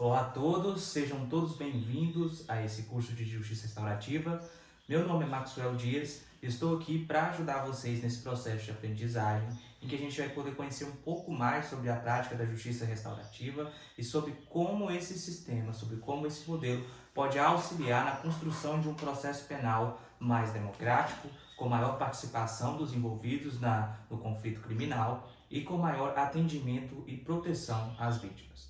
Olá a todos, sejam todos bem-vindos a esse curso de Justiça Restaurativa. Meu nome é Maxwell Dias e estou aqui para ajudar vocês nesse processo de aprendizagem, em que a gente vai poder conhecer um pouco mais sobre a prática da Justiça Restaurativa e sobre como esse sistema, sobre como esse modelo pode auxiliar na construção de um processo penal mais democrático, com maior participação dos envolvidos no conflito criminal e com maior atendimento e proteção às vítimas.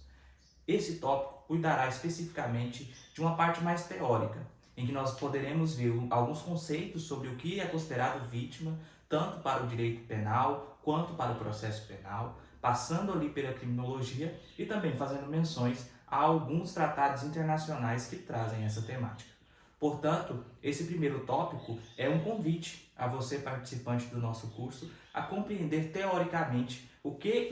Esse tópico cuidará especificamente de uma parte mais teórica, em que nós poderemos ver alguns conceitos sobre o que é considerado vítima, tanto para o direito penal quanto para o processo penal, passando ali pela criminologia e também fazendo menções a alguns tratados internacionais que trazem essa temática. Portanto, esse primeiro tópico é um convite a você, participante do nosso curso, a compreender teoricamente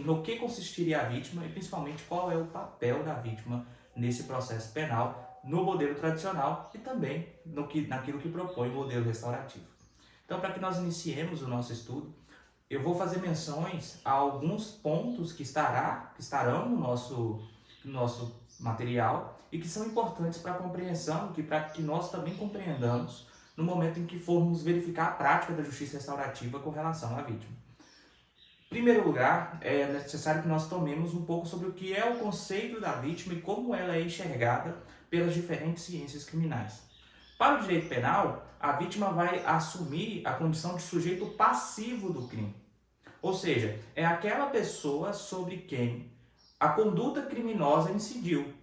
no que consistiria a vítima e principalmente qual é o papel da vítima nesse processo penal, no modelo tradicional e também naquilo que propõe o modelo restaurativo. Então, para que nós iniciemos o nosso estudo, eu vou fazer menções a alguns pontos que estarão no nosso material e que são importantes para a compreensão, para que nós também compreendamos no momento em que formos verificar a prática da justiça restaurativa com relação à vítima. Em primeiro lugar, é necessário que nós tomemos um pouco sobre o que é o conceito da vítima e como ela é enxergada pelas diferentes ciências criminais. Para o direito penal, a vítima vai assumir a condição de sujeito passivo do crime. Ou seja, é aquela pessoa sobre quem a conduta criminosa incidiu.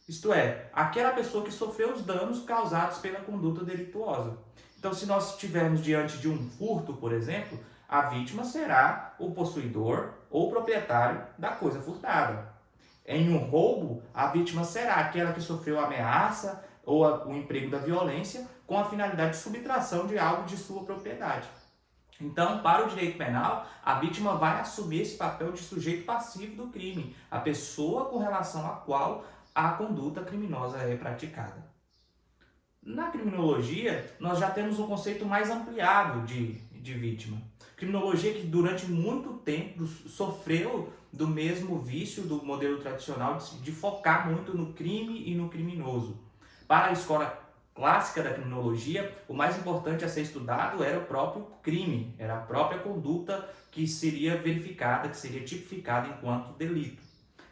Isto é, aquela pessoa que sofreu os danos causados pela conduta delituosa. Então, se nós estivermos diante de um furto, por exemplo, a vítima será o possuidor ou proprietário da coisa furtada. Em um roubo, a vítima será aquela que sofreu a ameaça ou o emprego da violência com a finalidade de subtração de algo de sua propriedade. Então, para o direito penal, a vítima vai assumir esse papel de sujeito passivo do crime, a pessoa com relação à qual a conduta criminosa é praticada. Na criminologia, nós já temos um conceito mais ampliado de vítima. Criminologia que durante muito tempo sofreu do mesmo vício do modelo tradicional de focar muito no crime e no criminoso. Para a escola clássica da criminologia, o mais importante a ser estudado era o próprio crime, era a própria conduta que seria verificada, que seria tipificada enquanto delito.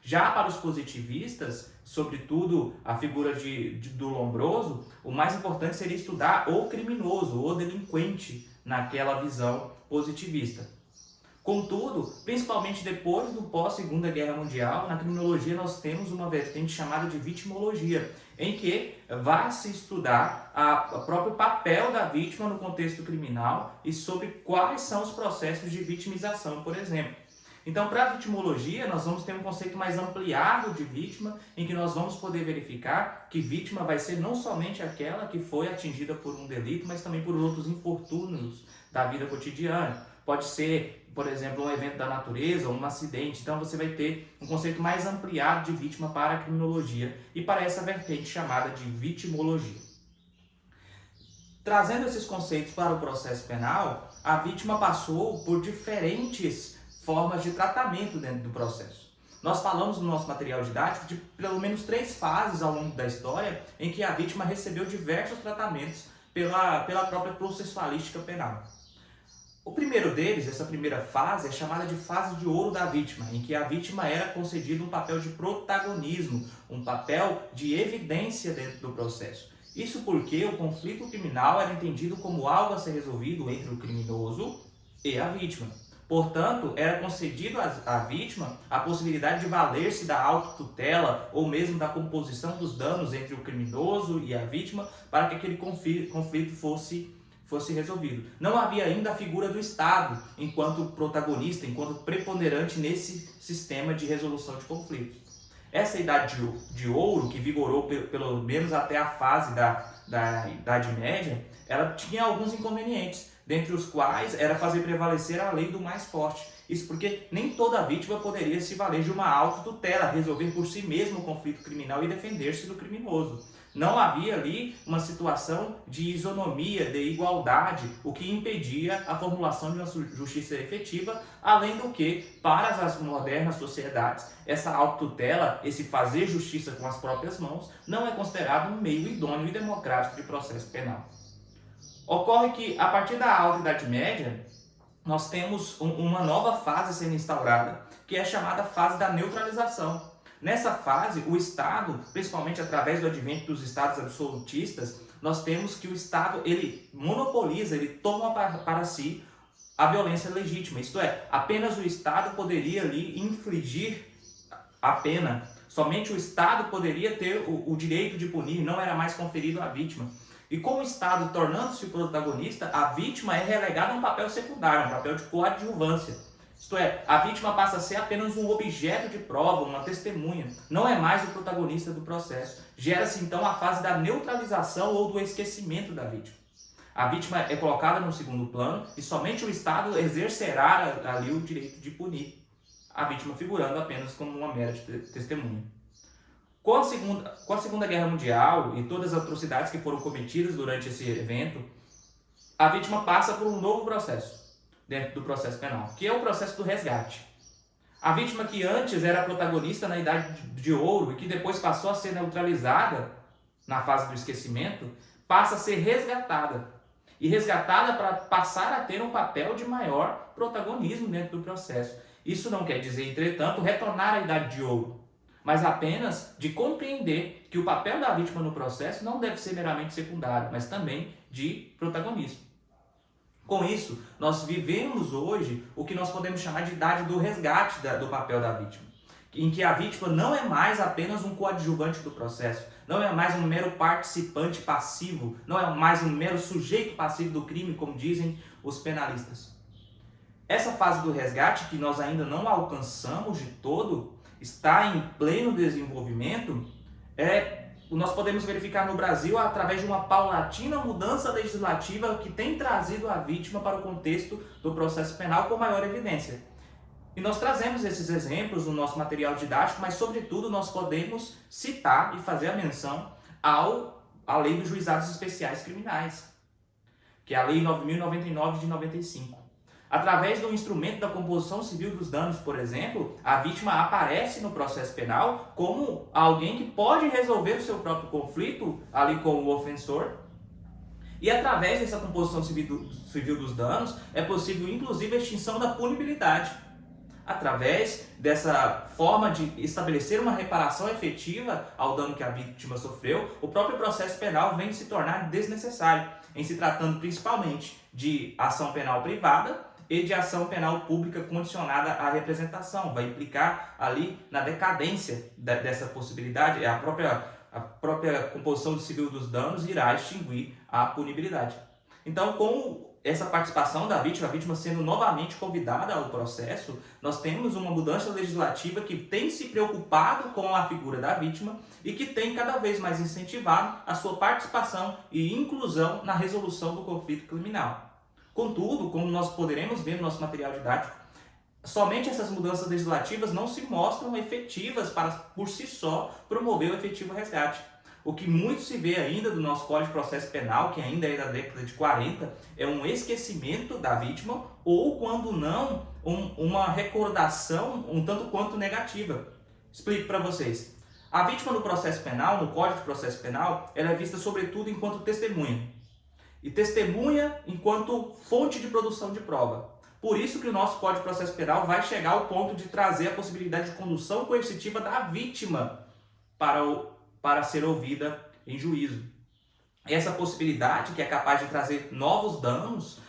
Já para os positivistas, sobretudo a figura do Lombroso, o mais importante seria estudar o criminoso, o delinquente, naquela visão positivista. Contudo, principalmente depois do pós-Segunda Guerra Mundial, na criminologia nós temos uma vertente chamada de vitimologia, em que vai se estudar o próprio papel da vítima no contexto criminal e sobre quais são os processos de vitimização, por exemplo. Então, para a vitimologia, nós vamos ter um conceito mais ampliado de vítima, em que nós vamos poder verificar que vítima vai ser não somente aquela que foi atingida por um delito, mas também por outros infortúnios da vida cotidiana. Pode ser, por exemplo, um evento da natureza ou um acidente. Então, você vai ter um conceito mais ampliado de vítima para a criminologia e para essa vertente chamada de vitimologia. Trazendo esses conceitos para o processo penal, a vítima passou por diferentes formas de tratamento dentro do processo. Nós falamos no nosso material didático de pelo menos 3 fases ao longo da história em que a vítima recebeu diversos tratamentos pela própria processualística penal. O primeiro deles, essa primeira fase, é chamada de fase de ouro da vítima, em que a vítima era concedido um papel de protagonismo, um papel de evidência dentro do processo. Isso porque o conflito criminal era entendido como algo a ser resolvido entre o criminoso e a vítima. Portanto, era concedido à vítima a possibilidade de valer-se da autotutela ou mesmo da composição dos danos entre o criminoso e a vítima para que aquele conflito fosse resolvido. Não havia ainda a figura do Estado enquanto protagonista, enquanto preponderante nesse sistema de resolução de conflitos. Essa idade de ouro, que vigorou pelo menos até a fase da Idade Média, ela tinha alguns inconvenientes. dentre os quais era fazer prevalecer a lei do mais forte. Isso porque nem toda vítima poderia se valer de uma autotutela, resolver por si mesmo o conflito criminal e defender-se do criminoso. Não havia ali uma situação de isonomia, de igualdade, o que impedia a formulação de uma justiça efetiva, além do que, para as modernas sociedades, essa autotutela, esse fazer justiça com as próprias mãos, não é considerado um meio idôneo e democrático de processo penal. Ocorre que, a partir da Alta Idade Média, nós temos uma nova fase sendo instaurada, que é chamada fase da neutralização. Nessa fase, o Estado, principalmente através do advento dos Estados absolutistas, nós temos que o Estado ele monopoliza, ele toma para si a violência legítima. Isto é, apenas o Estado poderia ali infligir a pena. Somente o Estado poderia ter o direito de punir, não era mais conferido à vítima. E com o Estado tornando-se o protagonista, a vítima é relegada a um papel secundário, um papel de coadjuvância. Isto é, a vítima passa a ser apenas um objeto de prova, uma testemunha. Não é mais o protagonista do processo. Gera-se então a fase da neutralização ou do esquecimento da vítima. A vítima é colocada no segundo plano e somente o Estado exercerá ali o direito de punir, a vítima figurando apenas como uma mera testemunha. Com a Segunda Guerra Mundial e todas as atrocidades que foram cometidas durante esse evento, a vítima passa por um novo processo dentro do processo penal, que é o processo do resgate. A vítima que antes era protagonista na Idade de Ouro e que depois passou a ser neutralizada na fase do esquecimento, passa a ser resgatada. E resgatada para passar a ter um papel de maior protagonismo dentro do processo. Isso não quer dizer, entretanto, retornar à Idade de Ouro, mas apenas de compreender que o papel da vítima no processo não deve ser meramente secundário, mas também de protagonismo. Com isso, nós vivemos hoje o que nós podemos chamar de idade do resgate do papel da vítima, em que a vítima não é mais apenas um coadjuvante do processo, não é mais um mero participante passivo, não é mais um mero sujeito passivo do crime, como dizem os penalistas. Essa fase do resgate, que nós ainda não alcançamos de todo, está em pleno desenvolvimento, nós podemos verificar no Brasil através de uma paulatina mudança legislativa que tem trazido a vítima para o contexto do processo penal com maior evidência. E nós trazemos esses exemplos no nosso material didático, mas sobretudo nós podemos citar e fazer a menção à Lei dos Juizados Especiais Criminais, que é a Lei 9.099 de 95. Através do instrumento da composição civil dos danos, por exemplo, a vítima aparece no processo penal como alguém que pode resolver o seu próprio conflito ali com o ofensor. E através dessa composição civil dos danos, é possível inclusive a extinção da punibilidade. Através dessa forma de estabelecer uma reparação efetiva ao dano que a vítima sofreu, o próprio processo penal vem se tornar desnecessário, em se tratando principalmente de ação penal privada e de ação penal pública condicionada à representação. Vai implicar ali na decadência dessa possibilidade, a própria composição civil dos danos irá extinguir a punibilidade. Então, com essa participação da vítima, a vítima sendo novamente convidada ao processo, nós temos uma mudança legislativa que tem se preocupado com a figura da vítima e que tem cada vez mais incentivado a sua participação e inclusão na resolução do conflito criminal. Contudo, como nós poderemos ver no nosso material didático, somente essas mudanças legislativas não se mostram efetivas para, por si só, promover o efetivo resgate. O que muito se vê ainda do nosso Código de Processo Penal, que ainda é da década de 40, é um esquecimento da vítima ou, quando não, uma recordação um tanto quanto negativa. Explico para vocês. A vítima no processo penal, no Código de Processo Penal, ela é vista sobretudo enquanto testemunha. E testemunha enquanto fonte de produção de prova. Por isso que o nosso Código de Processo Penal vai chegar ao ponto de trazer a possibilidade de condução coercitiva da vítima para ser ouvida em juízo. Essa possibilidade, que é capaz de trazer novos danos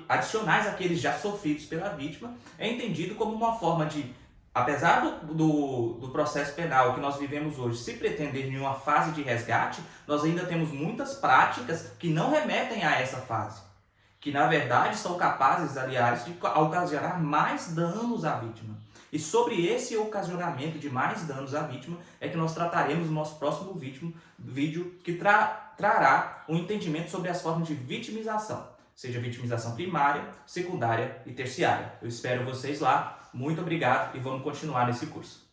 adicionais àqueles já sofridos pela vítima, é entendido como uma forma de, apesar do processo penal que nós vivemos hoje se pretender em uma fase de resgate, nós ainda temos muitas práticas que não remetem a essa fase, que na verdade são capazes, aliás, de ocasionar mais danos à vítima. E sobre esse ocasionamento de mais danos à vítima é que nós trataremos no nosso próximo vídeo que trará um entendimento sobre as formas de vitimização. seja vitimização primária, secundária e terciária. Eu espero vocês lá. Muito obrigado e vamos continuar nesse curso.